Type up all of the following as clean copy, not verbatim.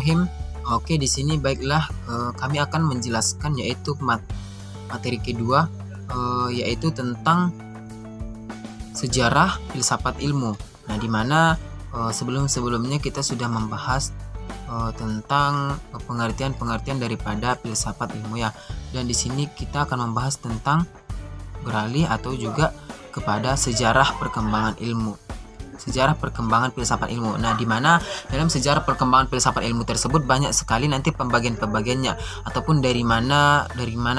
Bismillahirrahmanirrahim. Oke, di sini baiklah kami akan menjelaskan yaitu materi kedua, yaitu tentang sejarah filsafat ilmu. Nah, di mana sebelumnya kita sudah membahas tentang pengertian daripada filsafat ilmu ya. Dan di sini kita akan membahas tentang beralih atau juga kepada sejarah perkembangan ilmu. Sejarah perkembangan filsafat ilmu. Nah, di mana dalam sejarah perkembangan filsafat ilmu tersebut banyak sekali nanti pembagian-pembagiannya ataupun dari mana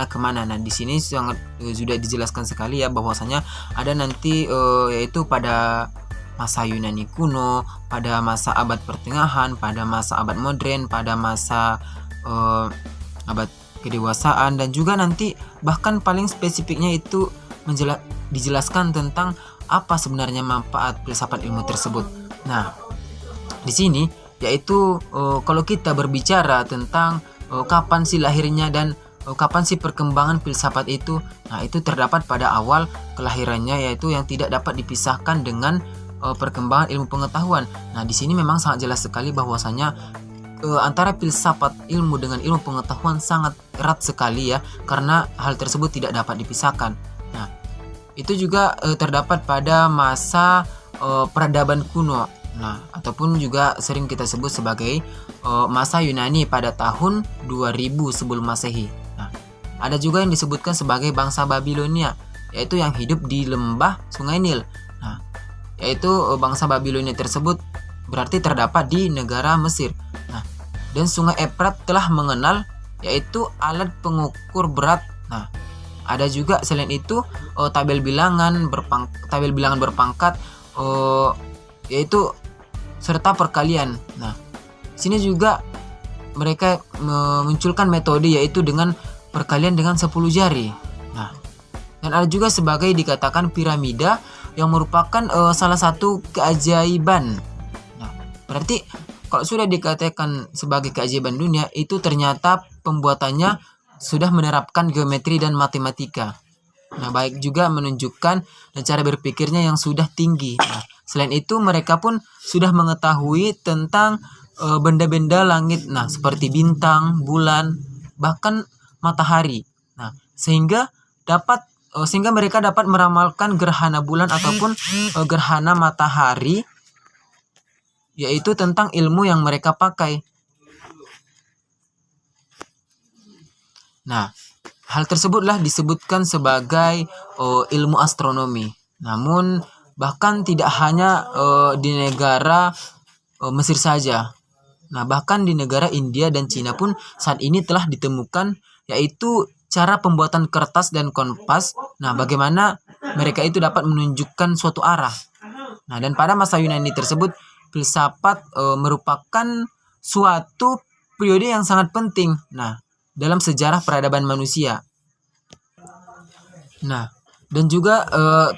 ke mana. Nah, di sini sangat sudah dijelaskan sekali ya bahwasanya ada nanti yaitu pada masa Yunani kuno, pada masa abad pertengahan, pada masa abad modern, pada masa abad kedewasaan, dan juga nanti bahkan paling spesifiknya itu dijelaskan tentang apa sebenarnya manfaat filsafat ilmu tersebut. Nah, di sini yaitu kalau kita berbicara tentang kapan sih lahirnya dan kapan sih perkembangan filsafat itu, nah itu terdapat pada awal kelahirannya, yaitu yang tidak dapat dipisahkan dengan perkembangan ilmu pengetahuan. Nah, di sini memang sangat jelas sekali bahwasanya antara filsafat ilmu dengan ilmu pengetahuan sangat erat sekali ya, karena hal tersebut tidak dapat dipisahkan. Nah, itu juga terdapat pada masa peradaban kuno. Nah, ataupun juga sering kita sebut sebagai masa Yunani pada tahun 2000 sebelum Masehi. Nah, ada juga yang disebutkan sebagai bangsa Babilonia, yaitu yang hidup di lembah Sungai Nil. Nah, yaitu bangsa Babilonia tersebut berarti terdapat di negara Mesir. Nah, dan Sungai Efrat telah mengenal yaitu alat pengukur berat. Nah, ada juga selain itu tabel bilangan berpangkat yaitu serta perkalian. Nah, sini juga mereka memunculkan metode yaitu dengan perkalian dengan 10 jari. Nah, dan ada juga sebagai dikatakan piramida yang merupakan salah satu keajaiban. Nah, berarti kalau sudah dikatakan sebagai keajaiban dunia, itu ternyata pembuatannya sudah menerapkan geometri dan matematika. Nah, baik juga menunjukkan cara berpikirnya yang sudah tinggi. Nah, selain itu mereka pun sudah mengetahui tentang benda-benda langit, nah seperti bintang, bulan, bahkan matahari. Nah, sehingga mereka dapat meramalkan gerhana bulan ataupun gerhana matahari, yaitu tentang ilmu yang mereka pakai. Nah, hal tersebutlah disebutkan sebagai ilmu astronomi. Namun bahkan tidak hanya di negara Mesir saja. Nah, bahkan di negara India dan Cina pun saat ini telah ditemukan yaitu cara pembuatan kertas dan kompas. Nah, bagaimana mereka itu dapat menunjukkan suatu arah. Nah, dan pada masa Yunani tersebut filsafat merupakan suatu periode yang sangat penting. Nah, dalam sejarah peradaban manusia. Nah, dan juga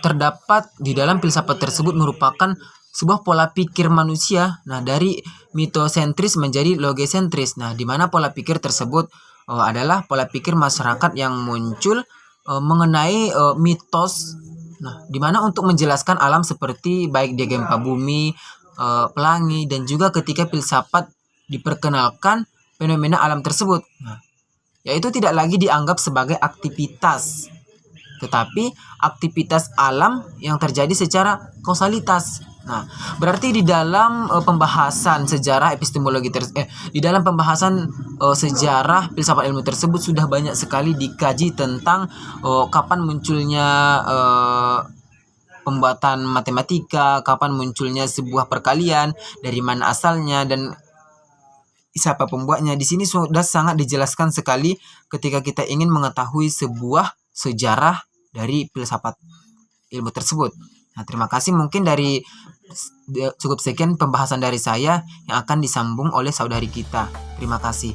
terdapat di dalam filsafat tersebut merupakan sebuah pola pikir manusia. Nah, dari mitosentris menjadi logosentris. Nah, di mana pola pikir tersebut adalah pola pikir masyarakat yang muncul mengenai mitos. Nah, di mana untuk menjelaskan alam seperti baik dia gempa bumi, pelangi, dan juga ketika filsafat diperkenalkan fenomena alam tersebut. Nah, yaitu tidak lagi dianggap sebagai aktivitas, tetapi aktivitas alam yang terjadi secara kausalitas. Nah, berarti di dalam pembahasan sejarah epistemologi di dalam pembahasan sejarah filsafat ilmu tersebut sudah banyak sekali dikaji tentang kapan munculnya pembuatan matematika, kapan munculnya sebuah perkalian, dari mana asalnya, dan siapa pembuatnya. Di sini sudah sangat dijelaskan sekali ketika kita ingin mengetahui sebuah sejarah dari filsafat ilmu tersebut. Nah, terima kasih, mungkin dari cukup sekian pembahasan dari saya yang akan disambung oleh saudari kita. Terima kasih.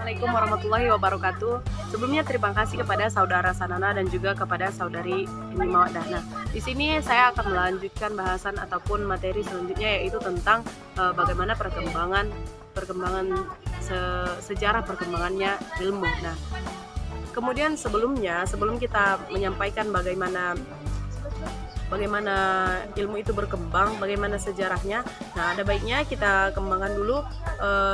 Assalamualaikum warahmatullahi wabarakatuh. Sebelumnya terima kasih kepada saudara Sanana dan juga kepada saudari Indi Mawadana. Di sini saya akan melanjutkan bahasan ataupun materi selanjutnya, yaitu tentang bagaimana sejarah perkembangannya ilmu. Nah, kemudian sebelum kita menyampaikan bagaimana bagaimana ilmu itu berkembang, bagaimana sejarahnya. Nah, ada baiknya kita kembangkan dulu.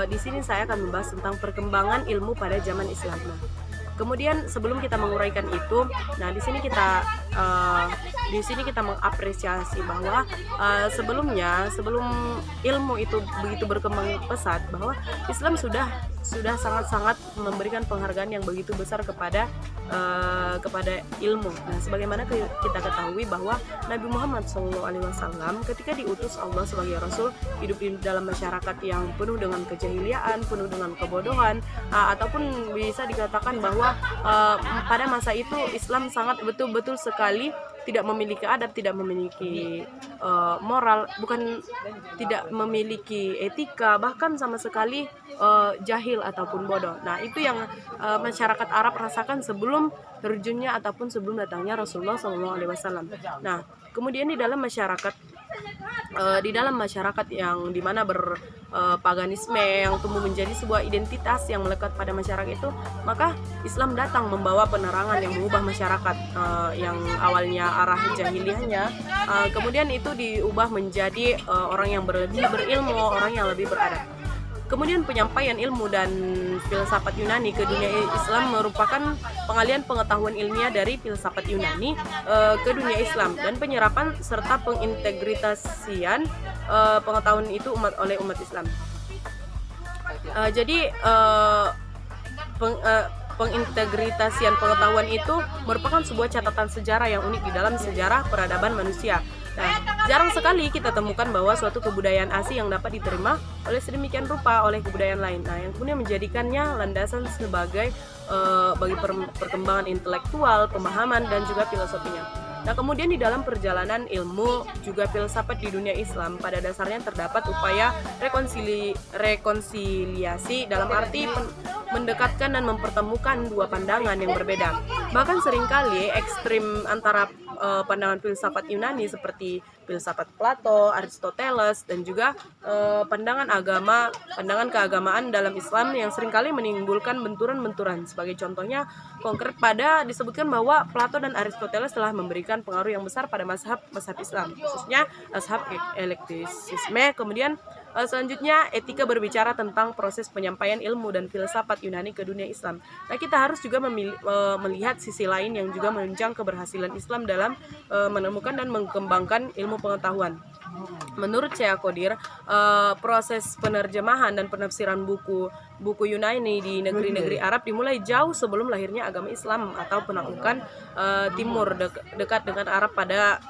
Di sini saya akan membahas tentang perkembangan ilmu pada zaman Islam. Nah, kemudian sebelum kita menguraikan itu, nah di sini kita mengapresiasi bahwa sebelum ilmu itu begitu berkembang pesat, bahwa Islam sudah sangat-sangat memberikan penghargaan yang begitu besar kepada ilmu. Nah, sebagaimana kita ketahui bahwa Nabi Muhammad SAW ketika diutus Allah sebagai Rasul, hidup di dalam masyarakat yang penuh dengan kejahiliaan, penuh dengan kebodohan, ataupun bisa dikatakan bahwa pada masa itu Islam sangat betul-betul sekali tidak memiliki adab, tidak memiliki moral, bukan tidak memiliki etika, bahkan sama sekali jahil ataupun bodoh. Nah, itu yang masyarakat Arab rasakan sebelum terjunnya ataupun sebelum datangnya Rasulullah SAW. Nah, kemudian di dalam masyarakat yang dimana berpaganisme yang tumbuh menjadi sebuah identitas yang melekat pada masyarakat itu, maka Islam datang membawa penerangan yang mengubah masyarakat yang awalnya arah jahiliyahnya, kemudian itu diubah menjadi orang yang lebih berilmu, orang yang lebih beradab. Kemudian penyampaian ilmu dan filsafat Yunani ke dunia Islam merupakan pengalian pengetahuan ilmiah dari filsafat Yunani ke dunia Islam, dan penyerapan serta pengintegritasian pengetahuan itu oleh umat Islam. Pengintegritasian pengetahuan itu merupakan sebuah catatan sejarah yang unik di dalam sejarah peradaban manusia. Nah, jarang sekali kita temukan bahwa suatu kebudayaan asing yang dapat diterima oleh sedemikian rupa oleh kebudayaan lain. Nah, yang kemudian menjadikannya landasan sebagai bagi perkembangan intelektual, pemahaman, dan juga filosofinya. Nah, kemudian di dalam perjalanan ilmu juga filsafat di dunia Islam, pada dasarnya terdapat upaya rekonsiliasi dalam arti mendekatkan dan mempertemukan dua pandangan yang berbeda. Bahkan seringkali ekstrim antara pandangan filsafat Yunani seperti filsafat Plato, Aristoteles, dan juga pandangan keagamaan dalam Islam yang seringkali menimbulkan benturan-benturan. Sebagai contohnya konkret disebutkan bahwa Plato dan Aristoteles telah memberikan pengaruh yang besar pada mazhab Islam, khususnya mazhab eklektisisme. Kemudian selanjutnya etika berbicara tentang proses penyampaian ilmu dan filsafat Yunani ke dunia Islam. Nah, kita harus juga melihat sisi lain yang juga menunjang keberhasilan Islam dalam menemukan dan mengembangkan ilmu pengetahuan. Menurut Sheikh Qadir, proses penerjemahan dan penafsiran buku Yunani di negeri-negeri Arab dimulai jauh sebelum lahirnya agama Islam atau penaklukan Timur dekat dengan Arab pada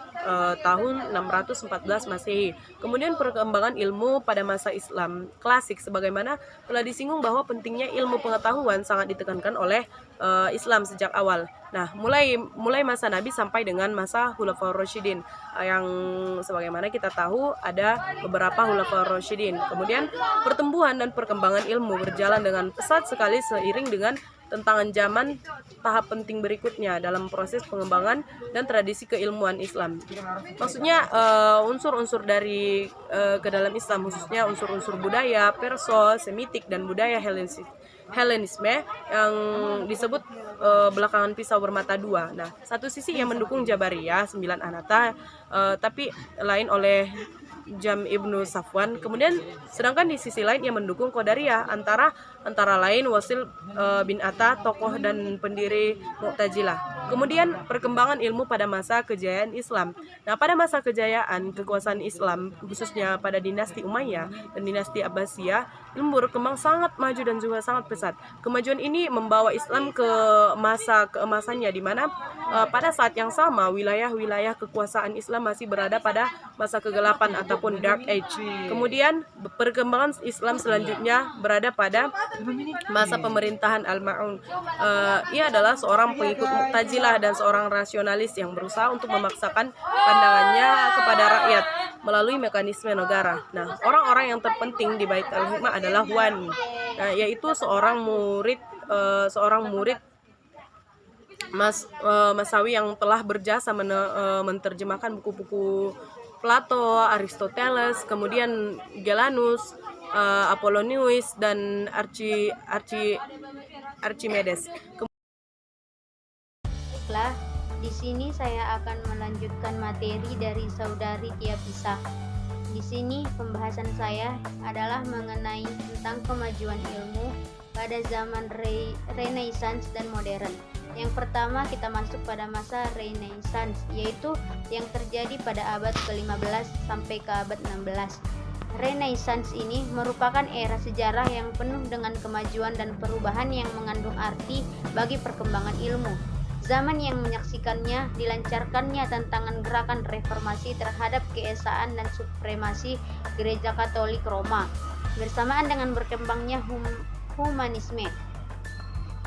tahun 614 Masehi. Kemudian perkembangan ilmu pada masa Islam klasik, sebagaimana telah disinggung bahwa pentingnya ilmu pengetahuan sangat ditekankan oleh Islam sejak awal. Nah, mulai masa Nabi sampai dengan masa Khulafaur Rasyidin, yang sebagaimana kita tahu ada beberapa Khulafaur Rasyidin. Kemudian pertumbuhan dan perkembangan ilmu berjalan dengan pesat sekali seiring dengan tantangan zaman. Tahap penting berikutnya dalam proses pengembangan dan tradisi keilmuan Islam, maksudnya unsur-unsur dari ke dalam Islam, khususnya unsur-unsur budaya Perso, Semitik, dan budaya Helenisme yang disebut belakangan pisau bermata dua. Nah, satu sisi yang mendukung Jabariyah 9 Anata, tapi lain oleh Jam Ibnu Safwan. Kemudian sedangkan di sisi lain yang mendukung Qadariyah antara lain Wasil bin Atta, tokoh dan pendiri Mu'tazilah. Kemudian perkembangan ilmu pada masa kejayaan Islam. Nah, pada masa kejayaan kekuasaan Islam, khususnya pada dinasti Umayyah dan dinasti Abbasiyah, ilmu berkembang sangat maju dan juga sangat pesat. Kemajuan ini membawa Islam ke masa keemasannya, di mana pada saat yang sama wilayah-wilayah kekuasaan Islam masih berada pada masa kegelapan ataupun Dark Age. Kemudian perkembangan Islam selanjutnya berada pada masa pemerintahan Al-Ma'un. Ia adalah seorang pengikut Mu'tazilah dan seorang rasionalis yang berusaha untuk memaksakan pandangannya kepada rakyat melalui mekanisme negara. Nah, orang-orang yang terpenting di Bait Al-Hikmah adalah Huan, yaitu seorang murid Masawi yang telah berjasa menerjemahkan buku-buku Plato, Aristoteles, kemudian Gelanus, Apollonius, dan Archimedes. Baiklah, Di sini saya akan melanjutkan materi dari Saudari Tia Pisa. Di sini pembahasan saya adalah mengenai tentang kemajuan ilmu pada zaman Renaissance dan modern. Yang pertama kita masuk pada masa Renaissance, yaitu yang terjadi pada abad ke-15 sampai ke abad 16. Renaissance ini merupakan era sejarah yang penuh dengan kemajuan dan perubahan yang mengandung arti bagi perkembangan ilmu. Zaman yang menyaksikannya dilancarkannya tantangan gerakan reformasi terhadap keesaan dan supremasi Gereja Katolik Roma, bersamaan dengan berkembangnya humanisme.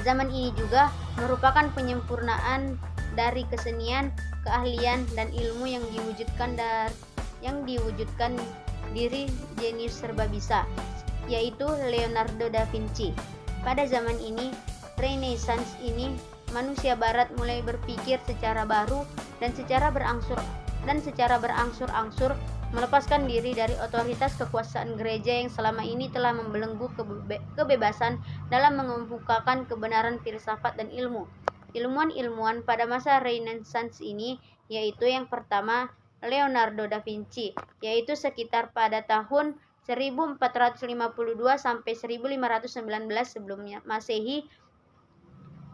Zaman ini juga merupakan penyempurnaan dari kesenian, keahlian, dan ilmu yang diwujudkan diri jenius serba bisa, yaitu Leonardo da Vinci. Pada zaman ini, Renaissance ini, manusia barat mulai berpikir secara baru dan secara berangsur-angsur melepaskan diri dari otoritas kekuasaan gereja yang selama ini telah membelenggu kebebasan dalam mengemukakan kebenaran filsafat dan ilmu. Ilmuwan-ilmuwan pada masa Renaissance ini, yaitu yang pertama Leonardo da Vinci, yaitu sekitar pada tahun 1452 sampai 1519 sebelum Masehi.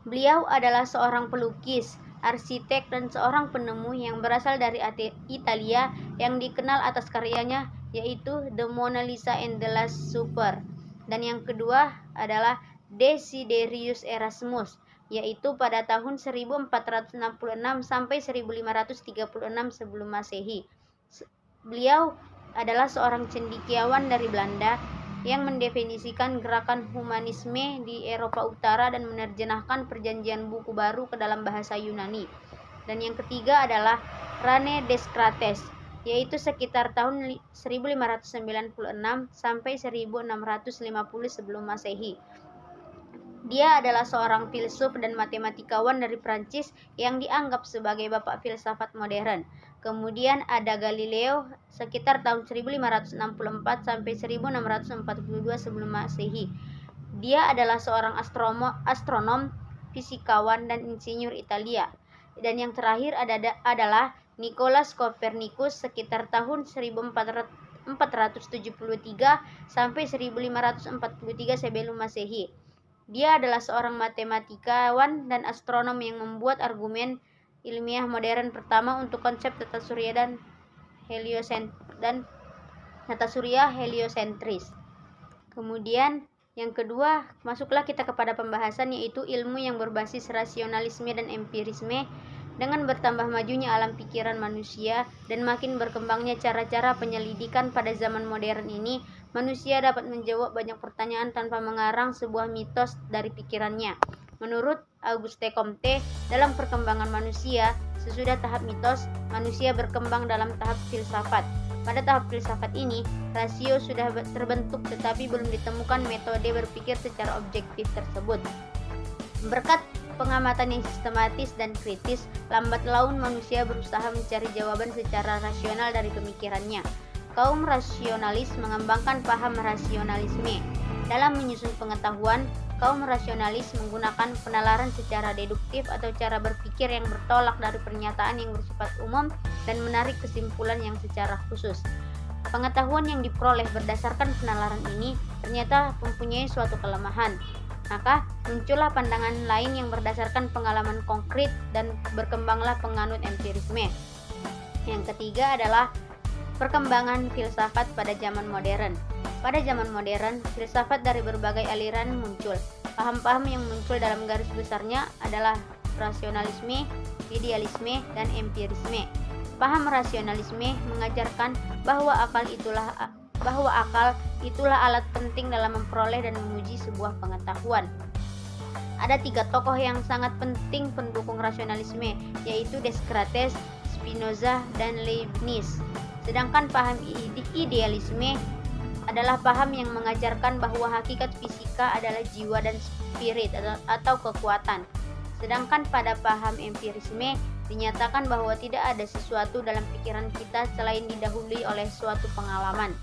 Beliau adalah seorang pelukis, arsitek, dan seorang penemu yang berasal dari Italia yang dikenal atas karyanya yaitu The Mona Lisa and the Last Supper. Dan yang kedua adalah Desiderius Erasmus, yaitu pada tahun 1466 sampai 1536 sebelum Masehi. Beliau adalah seorang cendekiawan dari Belanda yang mendefinisikan gerakan humanisme di Eropa Utara dan menerjemahkan perjanjian buku baru ke dalam bahasa Yunani. Dan yang ketiga adalah Rene Descartes, yaitu sekitar tahun 1596 sampai 1650 sebelum Masehi. Dia adalah seorang filsuf dan matematikawan dari Prancis yang dianggap sebagai bapak filsafat modern. Kemudian ada Galileo sekitar tahun 1564 sampai 1642 sebelum Masehi. Dia adalah seorang astronom, fisikawan, dan insinyur Italia. Dan yang terakhir adalah Nicolaus Copernicus sekitar tahun 1473 sampai 1543 sebelum Masehi. Dia adalah seorang matematikawan dan astronom yang membuat argumen ilmiah modern pertama untuk konsep tata surya heliosentris. Kemudian yang kedua, masuklah kita kepada pembahasan yaitu ilmu yang berbasis rasionalisme dan empirisme. Dengan bertambah majunya alam pikiran manusia dan makin berkembangnya cara-cara penyelidikan pada zaman modern ini, manusia dapat menjawab banyak pertanyaan tanpa mengarang sebuah mitos dari pikirannya. Menurut Auguste Comte, dalam perkembangan manusia, sesudah tahap mitos, manusia berkembang dalam tahap filsafat. Pada tahap filsafat ini, rasio sudah terbentuk tetapi belum ditemukan metode berpikir secara objektif tersebut. Berkat pengamatan yang sistematis dan kritis, lambat laun manusia berusaha mencari jawaban secara rasional dari pemikirannya. Kaum rasionalis mengembangkan paham rasionalisme. Dalam menyusun pengetahuan, kaum rasionalis menggunakan penalaran secara deduktif atau cara berpikir yang bertolak dari pernyataan yang bersifat umum dan menarik kesimpulan yang secara khusus. Pengetahuan yang diperoleh berdasarkan penalaran ini ternyata mempunyai suatu kelemahan. Maka muncullah pandangan lain yang berdasarkan pengalaman konkret dan berkembanglah penganut empirisme. Yang ketiga adalah perkembangan filsafat pada zaman modern. Pada zaman modern, filsafat dari berbagai aliran muncul. Paham-paham yang muncul dalam garis besarnya adalah rasionalisme, idealisme, dan empirisme. Paham rasionalisme mengajarkan bahwa akal itulah alat penting dalam memperoleh dan menguji sebuah pengetahuan. Ada 3 tokoh yang sangat penting pendukung rasionalisme, yaitu Descartes, Spinoza, dan Leibniz. Sedangkan paham idealisme adalah paham yang mengajarkan bahwa hakikat fisika adalah jiwa dan spirit atau kekuatan. Sedangkan pada paham empirisme dinyatakan bahwa tidak ada sesuatu dalam pikiran kita selain didahului oleh suatu pengalaman.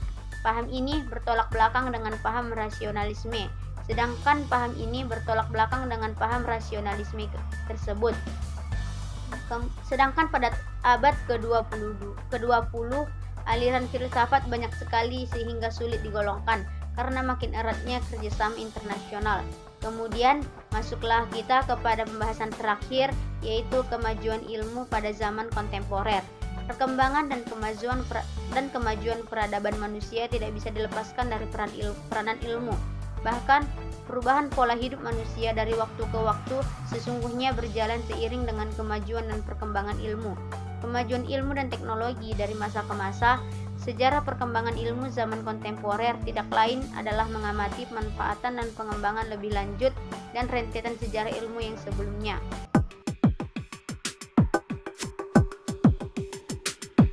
Paham ini bertolak belakang dengan paham rasionalisme, sedangkan paham ini bertolak belakang dengan paham rasionalisme tersebut. Sedangkan pada abad ke-20 aliran filsafat banyak sekali sehingga sulit digolongkan karena makin eratnya kerjasama internasional. Kemudian masuklah kita kepada pembahasan terakhir, yaitu kemajuan ilmu pada zaman kontemporer. Perkembangan dan kemajuan peradaban manusia tidak bisa dilepaskan dari peranan ilmu. Bahkan perubahan pola hidup manusia dari waktu ke waktu sesungguhnya berjalan seiring dengan kemajuan dan perkembangan ilmu. Kemajuan ilmu dan teknologi dari masa ke masa, sejarah perkembangan ilmu zaman kontemporer tidak lain adalah mengamati pemanfaatan dan pengembangan lebih lanjut dan rentetan sejarah ilmu yang sebelumnya.